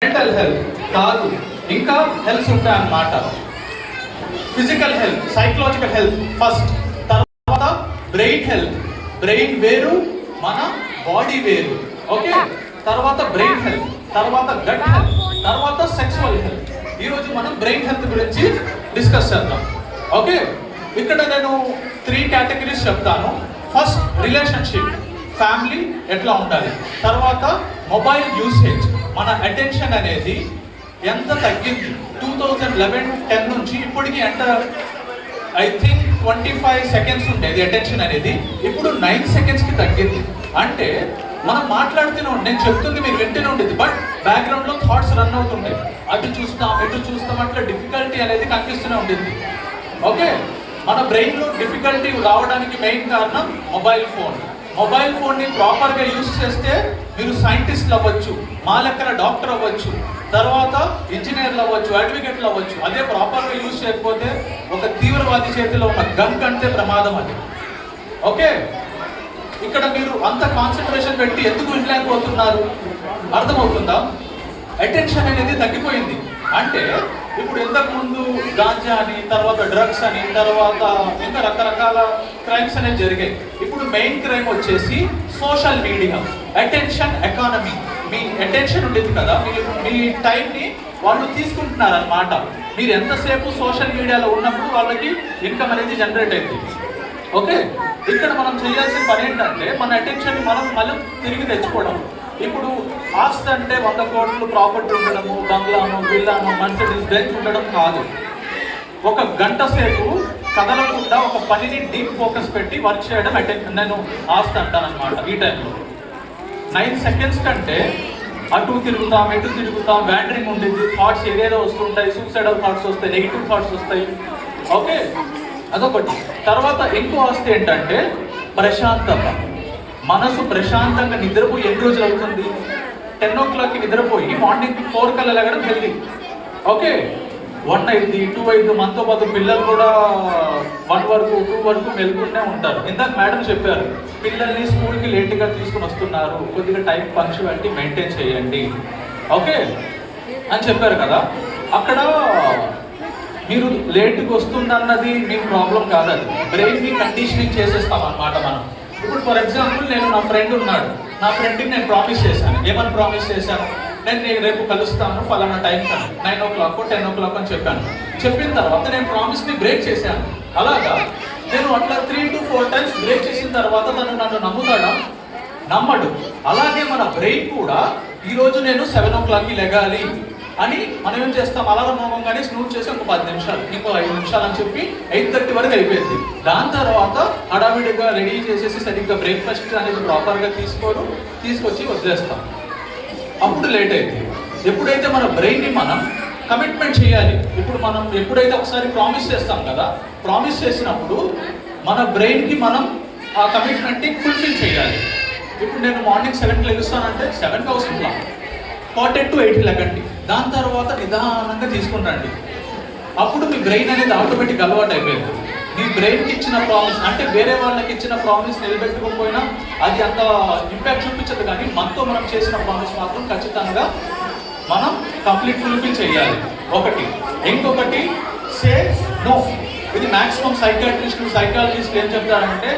Mental health కాదు, ఇంకా health ఉంటాయి అన్నమాట. Physical health, psychological health first, తర్వాత బ్రెయిన్ హెల్త్. బ్రెయిన్ వేరు, మన బాడీ వేరు. ఓకే, తర్వాత బ్రెయిన్ హెల్త్, తర్వాత గట్ హెల్త్, తర్వాత సెక్సువల్ హెల్త్. ఈరోజు మనం బ్రెయిన్ హెల్త్ గురించి డిస్కస్ చేద్దాం. ఓకే, ఇక్కడ నేను 3 కేటగిరీస్ చెప్తాను. ఫస్ట్ రిలేషన్షిప్, ఫ్యామిలీ ఎట్లా ఉండాలి. తర్వాత మొబైల్ యూసేజ్, మన అటెన్షన్ అనేది ఎంత తగ్గింది. 2011-10 నుంచి ఇప్పటికి ఎంత, ఐ థింక్ 25 సెకండ్స్ ఉండేది అటెన్షన్ అనేది, ఇప్పుడు 9 సెకండ్స్కి తగ్గింది. అంటే మనం మాట్లాడుతూనే ఉండే, నేను చెప్తుంది మీరు వింటూనే ఉండేది, బట్ బ్యాక్గ్రౌండ్లో థాట్స్ రన్ అవుతుంటాయి. అటు చూస్తాం ఎటు చూస్తాం, అట్లా డిఫికల్టీ అనేది కనిపిస్తూనే ఉంటుంది. ఓకే, మన బ్రెయిన్లో డిఫికల్టీ రావడానికి మెయిన్ కారణం మొబైల్ ఫోన్. మొబైల్ ఫోన్ని ప్రాపర్గా యూజ్ చేస్తే మీరు సైంటిస్ట్లు అవ్వచ్చు, మా లెక్కన డాక్టర్ అవ్వచ్చు, తర్వాత ఇంజనీర్లు అవ్వచ్చు, అడ్వకేట్లు అవ్వచ్చు. అదే ప్రాపర్గా యూజ్ చేయకపోతే ఒక తీవ్రవాది చేతిలో ఉన్న గన్ కంటే ప్రమాదం అది. ఓకే, ఇక్కడ మీరు అంత కాన్సన్ట్రేషన్ పెట్టి ఎందుకు వినలేకపోతున్నారు అర్థమవుతుందా? అటెన్షన్ అనేది తగ్గిపోయింది. అంటే ఇప్పుడు ఇంతకుముందు గాంజా అని, తర్వాత డ్రగ్స్ అని, తర్వాత ఇంకా రకరకాల క్రైమ్స్ అనేవి జరిగాయి. ఇప్పుడు మెయిన్ క్రైమ్ వచ్చేసి సోషల్ మీడియా, అటెన్షన్ ఎకానమీ. మీ అటెన్షన్ ఉండేది కదా, మీ టైంని వాళ్ళు తీసుకుంటున్నారు అన్నమాట. మీరు ఎంతసేపు సోషల్ మీడియాలో ఉన్నప్పుడు వాళ్ళకి ఇన్కమ్ అనేది జనరేట్ అయింది. ఓకే, ఇక్కడ మనం చేయాల్సిన పని ఏంటంటే మన అటెన్షన్ మనం మళ్ళీ తిరిగి తెచ్చుకోవడం. ఇప్పుడు ఆస్తి అంటే 100 కోట్లు ప్రాపర్టీ ఉండడము, బంగ్లాను, విల్లాను, మర్సిడీస్ బెంచ్ ఉండడం కాదు. ఒక గంట సేపు కదలకుండా ఒక పనిని డీప్ ఫోకస్ పెట్టి వర్క్ చేయడం అటెన్షన్, నేను ఆస్తి అంటాను అనమాట. ఈ టైంలో 9 సెకండ్స్ కంటే అటు తిరుగుతాం ఎటు తిరుగుతాం, వ్యాండరింగ్ ఉండేది, థాట్స్ ఏదేదో వస్తుంటాయి, సూసైడల్ థాట్స్ వస్తాయి, నెగిటివ్ థాట్స్ వస్తాయి. ఓకే, అదొకటి. తర్వాత ఇంకో ఆస్తి ఏంటంటే ప్రశాంతత. మనసు ప్రశాంతంగా నిద్రపోయి ఎన్ని రోజులు అవుతుంది? 10 o'clockకి నిద్రపోయి మార్నింగ్ 4 కల్లా లేగడం హెల్తీ. ఓకే, 1 అయింది, 2 అయింది, మనతో పాటు పిల్లలు కూడా 1 వరకు 2 వరకు మెలుగుతూనే ఉంటారు. ఇందాక మేడం చెప్పారు, పిల్లల్ని స్కూల్కి లేట్గా తీసుకుని వస్తున్నారు, కొద్దిగా టైం పంక్చువాలిటీ మెయింటైన్ చేయండి. ఓకే అని చెప్పారు కదా. అక్కడ మీరు లేట్గా వస్తుందన్నది మీ ప్రాబ్లం కాదు, అది బ్రెయిన్ని కండిషనింగ్ చేసేస్తాం అన్నమాట మనం. ఇప్పుడు ఫర్ ఎగ్జాంపుల్, నేను నా ఫ్రెండ్ ఉన్నాడు, నా ఫ్రెండ్కి నేను ప్రామిస్ చేశాను. ఏమని ప్రామిస్ చేశాను? నేను రేపు కలుస్తాను ఫలానా టైం కానీ 9 o'clock 10 o'clock అని చెప్పాను. చెప్పిన తర్వాత నేను ప్రామిస్ని బ్రేక్ చేశాను. అలాగా నేను అట్లా 3 to 4 times బ్రేక్ చేసిన తర్వాత తను నన్ను నమ్ముతాడా? నమ్మడు. అలాగే మన బ్రెయిన్ కూడా ఈరోజు నేను 7 o'clockకి లెగాలి అని మనం ఏం చేస్తాం, అలారం మోగంగానే స్నూజ్ చేసి ఒక 10 నిమిషాలు, ఇంకో 5 నిమిషాలు అని చెప్పి 8:30 వరకు అయిపోయింది. దాని తర్వాత హడావిడిగా రెడీ చేసేసి సరిగ్గా బ్రేక్ఫాస్ట్ అనేది ప్రాపర్గా తీసుకొచ్చి వదిలేస్తాం. అప్పుడు లేట్ అయింది. ఎప్పుడైతే మన బ్రెయిన్ని మనం కమిట్మెంట్ చేయాలి, ఇప్పుడు మనం ఎప్పుడైతే ఒకసారి ప్రామిస్ చేస్తాం కదా, ప్రామిస్ చేసినప్పుడు మన బ్రెయిన్కి మనం ఆ కమిట్మెంట్ని ఫుల్ఫిల్ చేయాలి. ఇప్పుడు నేను మార్నింగ్ 7కి లెగుస్తానంటే 7కి అవసరం, 4:10 to 8కి లెగండి. దాని తర్వాత నిదానంగా తీసుకుంటండి. అప్పుడు మీ బ్రెయిన్ అనేది ఆటోమేటిక్ అలవాటు అయిపోయింది. మీ బ్రెయిన్కి ఇచ్చిన ప్రామిస్, అంటే వేరే వాళ్ళకి ఇచ్చిన ప్రామిస్ నిలబెట్టుకోకపోయినా అది అంత ఇంపాక్ట్ చూపించదు, కానీ మనతో మనం చేసిన ప్రామిస్ మాత్రం ఖచ్చితంగా మనం కంప్లీట్ ఫుల్ఫిల్ చేయాలి. ఒకటి. ఇంకొకటి సే నో. ఇది మ్యాక్సిమం సైకాలజిస్టులు ఏం చెప్తారంటే,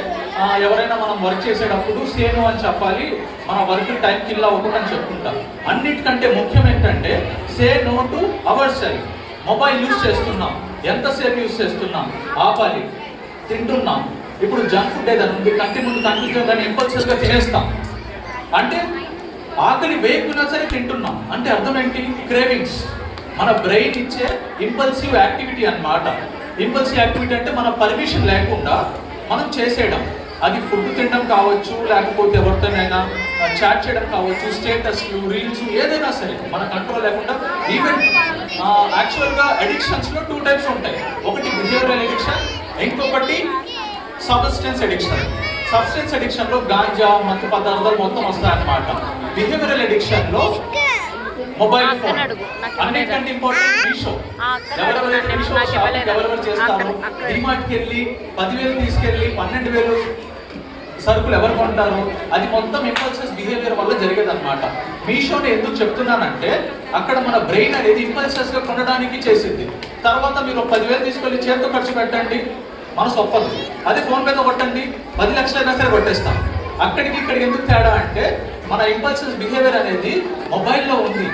ఎవరైనా మనం వర్క్ చేసేటప్పుడు సే నో అని చెప్పాలి, మన వర్క్ టైం కిల్ అవ్వకూడదని చెప్పుకుంటాం. అన్నిటికంటే ముఖ్యం ఏంటంటే say no to our self. Mobile use చేస్తున్నాం, ఎంతసేపు యూజ్ చేస్తున్నాం, ఆపాలి. తింటున్నాం, ఇప్పుడు జంక్ ఫుడ్ ఏదైనా ఉంది, కంటి ముందు కనిపించడం దాన్ని ఇంపల్సివ్గా తినేస్తాం. అంటే ఆకలి వేయకున్నా సరే తింటున్నాం, అంటే అర్థం ఏంటి? క్రేవింగ్స్. మన బ్రెయిన్ ఇచ్చే ఇంపల్సివ్ యాక్టివిటీ అన్నమాట. ఇంపల్సివ్ యాక్టివిటీ అంటే మన పర్మిషన్ లేకుండా మనం చేసేయడం. అది ఫుడ్ తినడం కావచ్చు, లేకపోతే ఎవరితోనైనా చాట్ చేయడం కావచ్చు, స్టేటస్లు, రీల్స్, ఏదైనా సరే మన కంట్రోల్ లేకుండా. ఈవెన్ యాక్చువల్గా అడిక్షన్స్లో 2 types ఉంటాయి. ఒకటి బిహేవియరల్ అడిక్షన్, ఇంకొకటి సబ్స్టెన్స్ అడిక్షన్. సబ్స్టెన్స్ అడిక్షన్లో గాంజా, మత్తు పదార్థాలు మొత్తం వస్తాయన్నమాట. బిహేవియరల్ అడిక్షన్లో మొబైల్ ఫోన్, అన్నిటికంటే ఇంపార్టెంట్ మీషో. ఎవరెవరు చేస్తారు? డిమార్ట్కి వెళ్ళి 10,000 తీసుకెళ్ళి 12,000 సరుకులు ఎవరు కొంటారు? అది మొత్తం ఇంపల్సివ్ బిహేవియర్ వల్ల జరిగేది అనమాట. మీషోని ఎందుకు చెప్తున్నానంటే అక్కడ మన బ్రెయిన్ అనేది ఇంపల్సెస్గా కొనడానికి చేసింది. తర్వాత మీరు 10,000 తీసుకెళ్ళి చేతితో ఖర్చు పెట్టండి, మనసు ఒప్పదు. అదే ఫోన్పేతో కొట్టండి, 10 లక్షలైనా సరే కొట్టేస్తాం. అక్కడికి ఇక్కడికి ఎందుకు తేడా అంటే మన ఇంపల్సెస్ బిహేవియర్ అనేది మొబైల్లో ఉంది,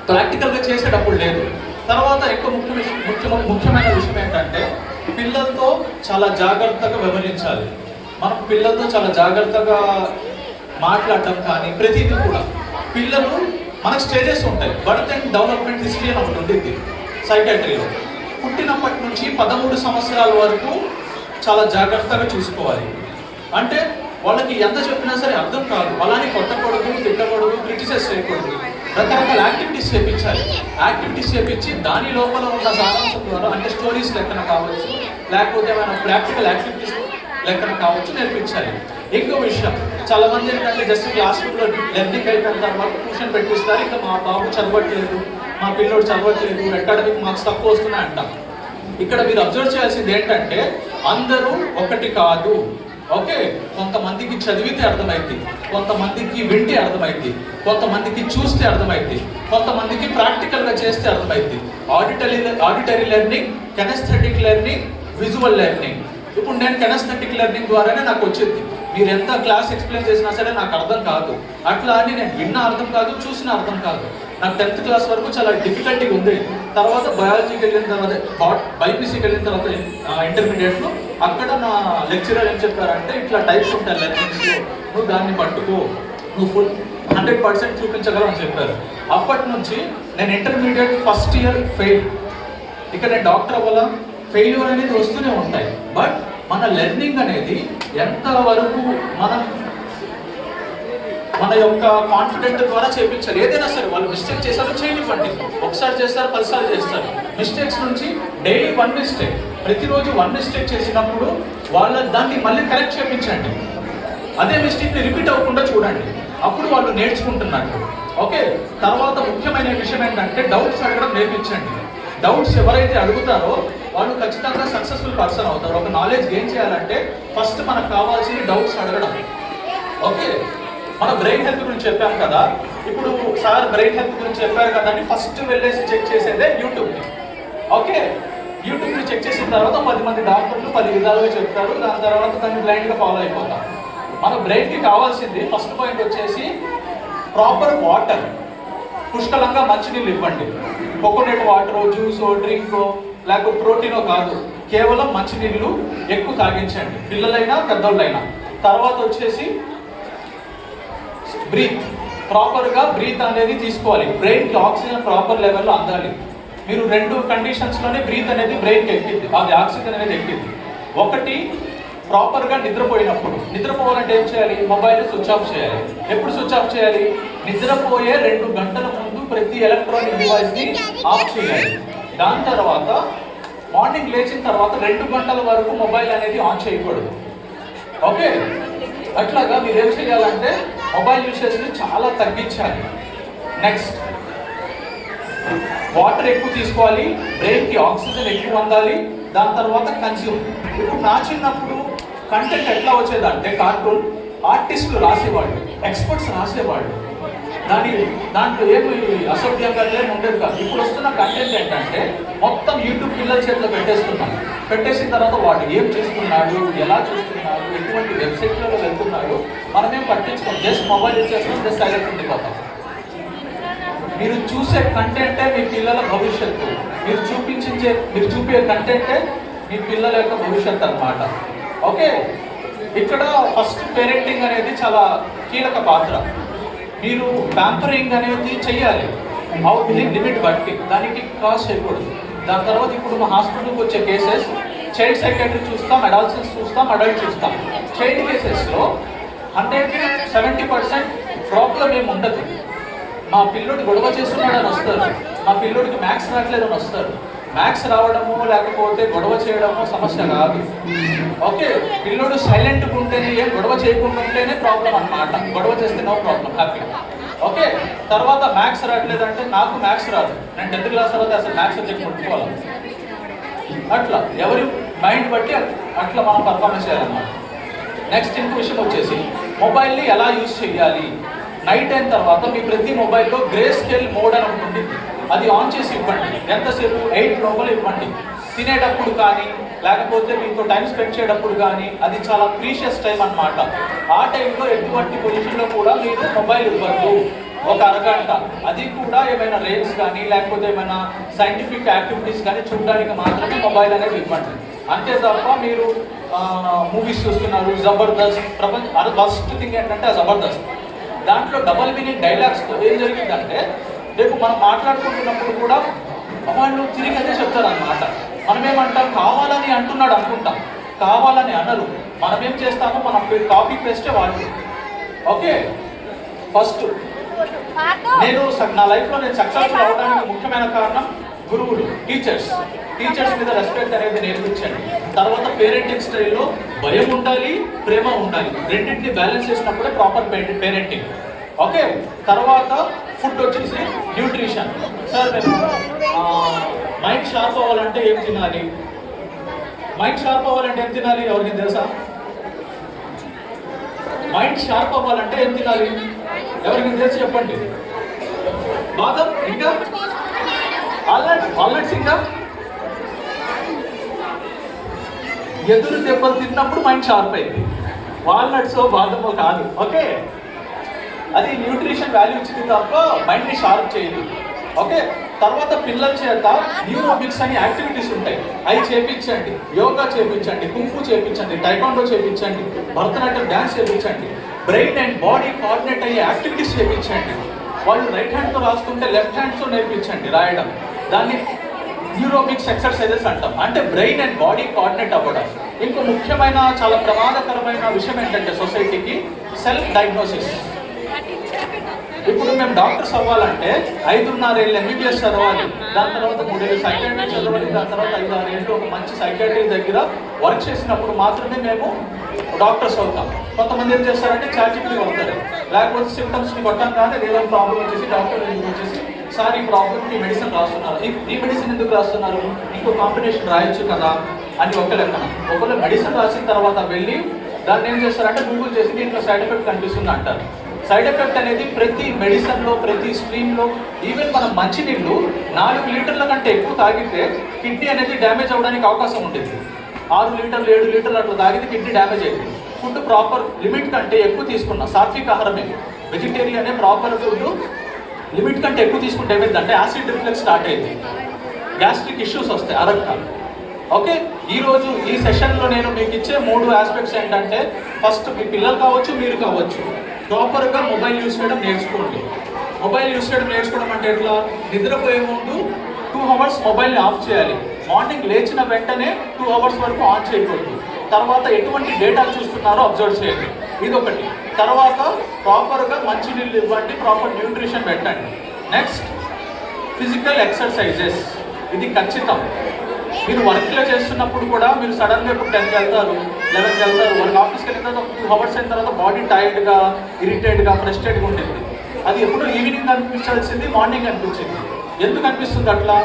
ప్రాక్టికల్గా చేసేటప్పుడు లేదు. తర్వాత ఎక్కువ ముఖ్యమైన విషయం ఏంటంటే పిల్లలతో చాలా జాగ్రత్తగా వ్యవహరించాలి. మనం పిల్లలతో చాలా జాగ్రత్తగా మాట్లాడటం కానీ ప్రతిదీ కూడా. పిల్లలు మనకు స్టేజెస్ ఉంటాయి, బర్త్ అండ్ డెవలప్మెంట్ హిస్టరీ అని ఒకటి ఉంటుంది సైకాట్రీలో. పుట్టినప్పటి నుంచి 13 సంవత్సరాల వరకు చాలా జాగ్రత్తగా చూసుకోవాలి. అంటే వాళ్ళకి ఎంత చెప్పినా సరే అర్థం కాదు, అలానే కొట్టకూడదు, తిట్టకూడదు, క్రిటిసైజ్ చేయకూడదు. రకరకాల యాక్టివిటీస్ చేయించాలి. యాక్టివిటీస్ చేయించి దాని లోపల ఉన్న సారాంశం ద్వారా, అంటే స్టోరీస్ లెక్కన కావచ్చు, లేకపోతే ఏమైనా ప్రాక్టికల్ యాక్టివిటీస్ లెక్కన కావచ్చు నేర్పించాలి. ఇంకో విషయం, చాలా మంది ఏంటంటే జస్ట్ క్లాస్ రూమ్లో లెర్నింగ్ అయిపోయిన తర్వాత ట్యూషన్ పెట్టిస్తారు. ఇంకా మా బాబు చదవట్లేదు, మా పిల్లోడు చదవట్లేదు, అకాడమిక్ మార్క్స్ తక్కువ వస్తున్నాయి అంటాం. ఇక్కడ మీరు అబ్జర్వ్ చేయాల్సింది ఏంటంటే అందరూ ఒకటి కాదు. ఓకే, కొంతమందికి చదివితే అర్థమైంది, కొంతమందికి వింటే అర్థమైంది, కొంతమందికి చూస్తే అర్థమైంది, కొంతమందికి ప్రాక్టికల్గా చేస్తే అర్థమైంది. Auditory learning, kinesthetic learning, visual learning. ఇప్పుడు నేను కెనెస్థెటిక్ లెర్నింగ్ ద్వారానే నాకు వచ్చింది. మీరు ఎంత క్లాస్ ఎక్స్ప్లెయిన్ చేసినా సరే నాకు అర్థం కాదు. అట్లా అని నేను విన్న అర్థం కాదు, చూసిన అర్థం కాదు. నాకు 10th క్లాస్ వరకు చాలా డిఫికల్టీగా ఉంది. తర్వాత బయాలజీకి వెళ్ళిన తర్వాత, బైపీసీకి వెళ్ళిన తర్వాత ఇంటర్మీడియట్లో అక్కడ నా లెక్చరర్ ఏం చెప్పారంటే ఇట్లా టైప్స్ ఉంటాయి లెర్నింగ్స్లో, నువ్వు దాన్ని పట్టుకో, నువ్వు ఫుల్ 100% చూపించగలవు అని చెప్పారు. అప్పటి నుంచి నేను ఇంటర్మీడియట్ ఫస్ట్ ఇయర్ ఫెయిల్. ఇక నేను డాక్టర్ అవ్వాలా, ఫెయిల్యూర్ అనేది వస్తూనే ఉంటాయి. బట్ మన లెర్నింగ్ అనేది ఎంతవరకు మన యొక్క కాన్ఫిడెంట్ ద్వారా చేయించాలి. ఏదైనా సరే వాళ్ళు మిస్టేక్ చేశారో చేయనివ్వండి, ఒకసారి చేస్తారు, 10 సార్లు చేస్తారు. మిస్టేక్స్ నుంచి డైలీ 1 మిస్టేక్, ప్రతిరోజు 1 మిస్టేక్ చేసినప్పుడు వాళ్ళ దాన్ని మళ్ళీ కరెక్ట్ చేయించండి. అదే మిస్టేక్ని రిపీట్ అవ్వకుండా చూడండి, అప్పుడు వాళ్ళు నేర్చుకుంటున్నట్టు. ఓకే, తర్వాత ముఖ్యమైన విషయం ఏంటంటే డౌట్స్ అడగడం నేర్పించండి. డౌట్స్ ఎవరైతే అడుగుతారో వాళ్ళు ఖచ్చితంగా సక్సెస్ఫుల్ పర్సన్ అవుతారు. ఒక నాలెడ్జ్ గెయిన్ చేయాలంటే ఫస్ట్ మనకు కావాల్సింది డౌట్స్ అడగడం. ఓకే, మన బ్రెయిన్ హెల్త్ గురించి చెప్పాం కదా, ఇప్పుడు సార్ బ్రెయిన్ హెల్త్ గురించి చెప్పారు కదా అని ఫస్ట్ వెళ్ళేసి చెక్ చేసేదే యూట్యూబ్ని. ఓకే, యూట్యూబ్ని చెక్ చేసిన తర్వాత 10 మంది డాక్టర్లు 10 విధాలుగా చెప్తారు, దాని తర్వాత దాన్ని బ్లైండ్గా ఫాలో అయిపోతాం. మన బ్రెయిన్కి కావాల్సింది ఫస్ట్ పాయింట్ వచ్చేసి ప్రాపర్ వాటర్, పుష్కలంగా మంచినీళ్ళు ఇవ్వండి. కోకోనట్ వాటరో, జ్యూసో, డ్రింకో, లేకపోతే ప్రోటీనో కాదు, కేవలం మంచినీళ్ళు ఎక్కువ తాగించండి, పిల్లలైనా పెద్దోళ్ళైనా. తర్వాత వచ్చేసి బ్రీత్, ప్రాపర్గా బ్రీత్ అనేది తీసుకోవాలి. బ్రెయిన్కి ఆక్సిజన్ ప్రాపర్ లెవెల్లో అందాలి. మీరు 2 కండిషన్స్లోనే బ్రీత్ అనేది బ్రెయిన్కి ఎక్కింది, అది ఆక్సిజన్ అనేది ఎక్కింది. ఒకటి, ప్రాపర్గా నిద్రపోయినప్పుడు. నిద్రపోవాలంటే ఏం చేయాలి? మొబైల్ స్విచ్ ఆఫ్ చేయాలి. ఎప్పుడు స్విచ్ ఆఫ్ చేయాలి? నిద్రపోయే 2 గంటల ముందు ప్రతి ఎలక్ట్రానిక్ డివైస్ని ఆఫ్ చేయాలి. దాని తర్వాత మార్నింగ్ లేచిన తర్వాత 2 గంటల వరకు మొబైల్ అనేది ఆన్ చేయకూడదు. ఓకే, అట్లాగా మీరు ఏం చేయాలంటే మొబైల్ యూసేజ్ని చాలా తగ్గించాలి. నెక్స్ట్, వాటర్ ఎక్కువ తీసుకోవాలి, బ్రెయిన్కి ఆక్సిజన్ ఎక్కువ అందాలి. దాని తర్వాత కన్జ్యూమ్. ఇప్పుడు నా చిన్నప్పుడు కంటెంట్ ఎట్లా వచ్చేదంటే కార్టూన్ ఆర్టిస్టులు రాసేవాళ్ళు, ఎక్స్పర్ట్స్ రాసేవాళ్ళు, దాంట్లో ఏమి అసభ్యంగా ఏమి ఉండేది కాదు. ఇప్పుడు వస్తున్న కంటెంట్ ఏంటంటే మొత్తం యూట్యూబ్ పిల్లల చేతిలో పెట్టేస్తున్నాను. పెట్టేసిన తర్వాత వాడు ఏం చేస్తున్నాడు, ఎలా చూస్తున్నాడు, ఎటువంటి వెబ్సైట్లలో వెళ్తున్నాడు మనమేం పట్టించుకోం. జస్ట్ మొబైల్ ఇచ్చేస్తాం, జస్ట్ సైలెంట్ ఉండిపోతాం. మీరు చూసే కంటెంటే మీ పిల్లల భవిష్యత్తు. మీరు చూపే కంటెంటే మీ పిల్లల యొక్క భవిష్యత్తు అన్నమాట. ఓకే, ఇక్కడ ఫస్ట్ పేరెంటింగ్ అనేది చాలా కీలక పాత్ర. మీరు ప్యాంపరింగ్ అనేది చెయ్యాలి, లిమిట్ బట్టి, దానికి క్రాస్ చేయకూడదు. దాని తర్వాత ఇప్పుడు మా హాస్పిటల్కి వచ్చే కేసెస్ చైల్డ్ సైకాట్రీ చూస్తాం, అడాల్సెన్స్ చూస్తాం, అడల్ట్ చూస్తాం. చైల్డ్ కేసెస్లో 170% ప్రాబ్లం ఏమి ఉండదు. మా పిల్లోడు గొడవ చేస్తున్నాడని వస్తారు, మా పిల్లోడికి మ్యాథ్స్ రావట్లేదని వస్తారు. మ్యాథ్స్ రావడము లేకపోతే గొడవ చేయడము సమస్య కాదు. ఓకే, పిల్లోడు సైలెంట్గా ఉంటేనే, ఏం గొడవ చేయకుండా ఉంటేనే ప్రాబ్లం అన్నమాట. గొడవ చేస్తే నో ప్రాబ్లం, హ్యాపీ. ఓకే, తర్వాత మ్యాథ్స్ రావట్లేదంటే నాకు మ్యాథ్స్ రాదు, నేను 10th క్లాస్ తర్వాత అసలు మ్యాథ్స్ సబ్జెక్ట్ ముట్టుకోవాలి. అట్లా ఎవరి మైండ్ బట్టి అట్లా మనం పర్ఫార్మెన్స్ చేయాలన్నమాట. నెక్స్ట్ ఇంకో విషయం వచ్చేసి మొబైల్ని ఎలా యూజ్ చేయాలి. నైట్ అయిన తర్వాత మీ ప్రతి మొబైల్లో గ్రే స్కేల్ మోడ్ అని ఉంటుంది, అది ఆన్ చేసి ఇవ్వండి. ఎంతసేపు 8 లోపల ఇవ్వండి. తినేటప్పుడు కానీ లేకపోతే మీతో టైం స్పెండ్ చేయటప్పుడు కానీ అది చాలా ప్రీషియస్ టైం అన్నమాట. ఆ టైంలో ఎటువంటి పొజిషన్లో కూడా మీరు మొబైల్ ఇవ్వద్దు. ఒక అరగంట, అది కూడా ఏమైనా రేల్స్ కానీ లేకపోతే ఏమైనా సైంటిఫిక్ యాక్టివిటీస్ కానీ చూడడానికి మాత్రమే మొబైల్ అనేది ఇవ్వండి. అంతే తప్ప మీరు మూవీస్ చూస్తున్నారు, జబర్దస్త్ అది ఫస్ట్ థింగ్ ఏంటంటే ఆ జబర్దస్త్ దాంట్లో డబల్ మీనింగ్ డైలాగ్స్ ఏం జరిగిందంటే రేపు మనం మాట్లాడుకుంటున్నప్పుడు కూడా వాళ్ళు తిరిగి అదే చెప్తారు అన్నమాట. మనమేమంటాం కావాలని అంటున్నాడు అనుకుంటాం, కావాలని అనరు. మనం ఏం చేస్తామో మనం కాపీ పేస్టే వాళ్ళు. ఓకే, ఫస్ట్ నేను నా లైఫ్లో నేను సక్సెస్ఫుల్ అవ్వడానికి ముఖ్యమైన కారణం గురువులు, టీచర్స్ మీద రెస్పెక్ట్ అనేది నేర్పించండి. తర్వాత పేరెంటింగ్ స్టైల్లో భయం ఉండాలి, ప్రేమ ఉండాలి, రెండింటిని బ్యాలెన్స్ చేసినప్పుడే ప్రాపర్ పేరెంటింగ్. ఓకే, తర్వాత ఫుడ్ వచ్చేసి న్యూట్రిషన్. సార్ మేము మైండ్ షార్ప్ అవ్వాలంటే ఏం తినాలి? మైండ్ షార్ప్ అవ్వాలంటే ఏం తినాలి? ఎవరికి తెలుసా? మైండ్ షార్ప్ అవ్వాలంటే ఏం తినాలి? ఎవరికి తెలిసి చెప్పండి. బాదం, ఇంకా వాల్నట్స్, ఇంకా ఎదురు దెబ్బలు తిన్నప్పుడు మైండ్ షార్ప్ అయింది. వాల్నట్స్ బాదమో కాదు. ఓకే, అది న్యూట్రిషన్ వాల్యూ ఇచ్చింది తప్ప మైండ్ని షార్ప్ చేయదు. ఓకే, తర్వాత పిల్లల చేత న్యూరోబిక్స్ అని యాక్టివిటీస్ ఉంటాయి, అవి చేపించండి. యోగా చేపించండి, కుంఫు చేపించండి, టైకాండో చేపించండి, భరతనాట్యం డ్యాన్స్ చేపించండి. బ్రెయిన్ అండ్ బాడీ కోఆర్డినేట్ అయ్యే యాక్టివిటీస్ చేపించండి. వాళ్ళు రైట్ హ్యాండ్తో రాస్తుంటే లెఫ్ట్ హ్యాండ్తో నేర్పించండి రాయడం. దాన్ని న్యూరోబిక్స్ ఎక్సర్సైజెస్ అంటాం. అంటే బ్రెయిన్ అండ్ బాడీ కోఆర్డినేట్ అవ్వడం. ఇంకో ముఖ్యమైన చాలా ప్రమాదకరమైన విషయం ఏంటంటే సొసైటీకి సెల్ఫ్ డయాగ్నోసిస్. ఇప్పుడు మేము డాక్టర్స్ అవ్వాలంటే 5.5 ఏళ్ళు ఎంబీబీఎస్ చదవాలి, దాని తర్వాత 3 ఏళ్ళు సైకాట్రీ చదవాలి, దాని తర్వాత 5-6 ఏళ్ళు ఒక మంచి సైకాట్రీ దగ్గర వర్క్ చేసినప్పుడు మాత్రమే మేము డాక్టర్స్ అవుతాం. కొంతమంది ఏం చేస్తారంటే చాటింగ్లు అవుతారు, లేకపోతే సిమ్టమ్స్ని కొట్టంగానే ఏదో ప్రాబ్లం వచ్చేసి డాక్టర్ వచ్చేసి సార్ ఈ ప్రాబ్లమ్కి మెడిసిన్ రాస్తున్నారు, ఈ మెడిసిన్ ఎందుకు రాస్తున్నారు, ఇంకో కాంబినేషన్ రాయొచ్చు కదా అని ఒక లెక్కన. ఒకవేళ మెడిసిన్ రాసిన తర్వాత వెళ్ళి దాన్ని ఏం చేస్తారంటే గూగుల్ చేసి దీంట్లో సైడ్ ఎఫెక్ట్ కనిపిస్తుంది అంటారు. సైడ్ ఎఫెక్ట్ అనేది ప్రతి మెడిసిన్లో, ప్రతి స్ట్రీమ్లో, ఈవెన్ మనం మంచినీళ్ళు 4 లీటర్ల కంటే ఎక్కువ తాగితే కిడ్నీ అనేది డ్యామేజ్ అవ్వడానికి అవకాశం ఉంటుంది. 6 లీటర్లు 7 లీటర్లు అట్లా తాగితే కిడ్నీ డ్యామేజ్ అయింది. ఫుడ్ ప్రాపర్ లిమిట్ కంటే ఎక్కువ తీసుకున్నా, సాత్విక ఆహారమే వెజిటేరియన్ ప్రాపర్ ఫుడ్ లిమిట్ కంటే ఎక్కువ తీసుకుంటే ఏమైందంటే యాసిడ్ రిఫ్లెక్స్ స్టార్ట్ అయింది, గ్యాస్ట్రిక్ ఇష్యూస్ వస్తాయి, అరక్క. ఓకే, ఈరోజు ఈ సెషన్లో నేను మీకు ఇచ్చే 3 ఆస్పెక్ట్స్ ఏంటంటే ఫస్ట్ మీ పిల్లలు కావచ్చు, మీరు కావచ్చు, ప్రాపర్గా మొబైల్ యూస్ చేయడం నేర్చుకోండి. మొబైల్ యూస్ చేయడం నేర్చుకోవడం అంటే ఎట్లా? నిద్రపోయే ముందు 2 అవర్స్ మొబైల్ని ఆఫ్ చేయాలి. మార్నింగ్ లేచిన వెంటనే 2 అవర్స్ వరకు ఆన్ చేయకూడదు. తర్వాత ఎటువంటి డేటా చూస్తున్నారో అబ్జర్వ్ చేయండి, ఇదొకటి. తర్వాత ప్రాపర్గా మంచినీళ్ళు ఇవ్వండి, ప్రాపర్ న్యూట్రిషన్ పెట్టండి. నెక్స్ట్ ఫిజికల్ ఎక్సర్సైజెస్, ఇది ఖచ్చితం. మీరు వర్క్లో చేస్తున్నప్పుడు కూడా మీరు సడన్గా ఇప్పుడు 10కి వెళ్తారు, 11కి వెళ్తారు, వర్క్ ఆఫీస్కి వెళ్ళిన తర్వాత 2 అవర్స్ అయిన తర్వాత బాడీ టైర్డ్గా, ఇరిటేట్గా, ఫ్రస్ట్రేట్గా ఉంటుంది. అది ఎప్పుడు ఈవినింగ్ అనిపించాల్సింది మార్నింగ్ అనిపించింది. ఎందుకు అనిపిస్తుంది అట్లా?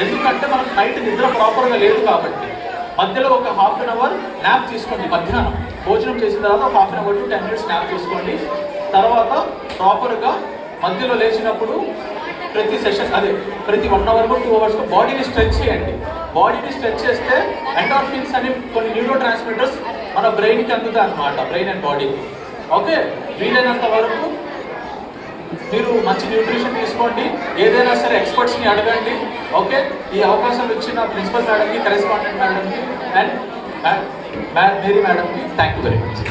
ఎందుకంటే మనకు నైట్ నిద్ర ప్రాపర్గా లేదు కాబట్టి. మధ్యలో ఒక 1/2 అవర్ న్యాప్ తీసుకోండి. మధ్యాహ్నం భోజనం చేసిన తర్వాత ఒక 1/2 అవర్ to 10 minutes న్యాప్ తీసుకోండి. తర్వాత ప్రాపర్గా మధ్యలో లేచినప్పుడు ప్రతి సెషన్ ప్రతి 1 అవర్ 2 అవర్స్లో బాడీని స్ట్రెచ్ చేయండి. బాడీని స్ట్రెచ్ చేస్తే ఎండార్ఫిన్స్ అని కొన్ని న్యూరో ట్రాన్స్మిటర్స్ మన బ్రెయిన్కి అందుతాయి అన్నమాట, బ్రెయిన్ అండ్ బాడీకి. ఓకే, వీలైనంత వరకు మీరు మంచి న్యూట్రిషన్ తీసుకోండి. ఏదైనా సరే ఎక్స్పర్ట్స్ని అడగండి. ఓకే, ఈ అవకాశం ఇచ్చిన ప్రిన్సిపల్ మేడంకి, కరెస్పాండెంట్ మేడంకి అండ్ మేరీ మేడంకి థ్యాంక్ యూ వెరీ మచ్.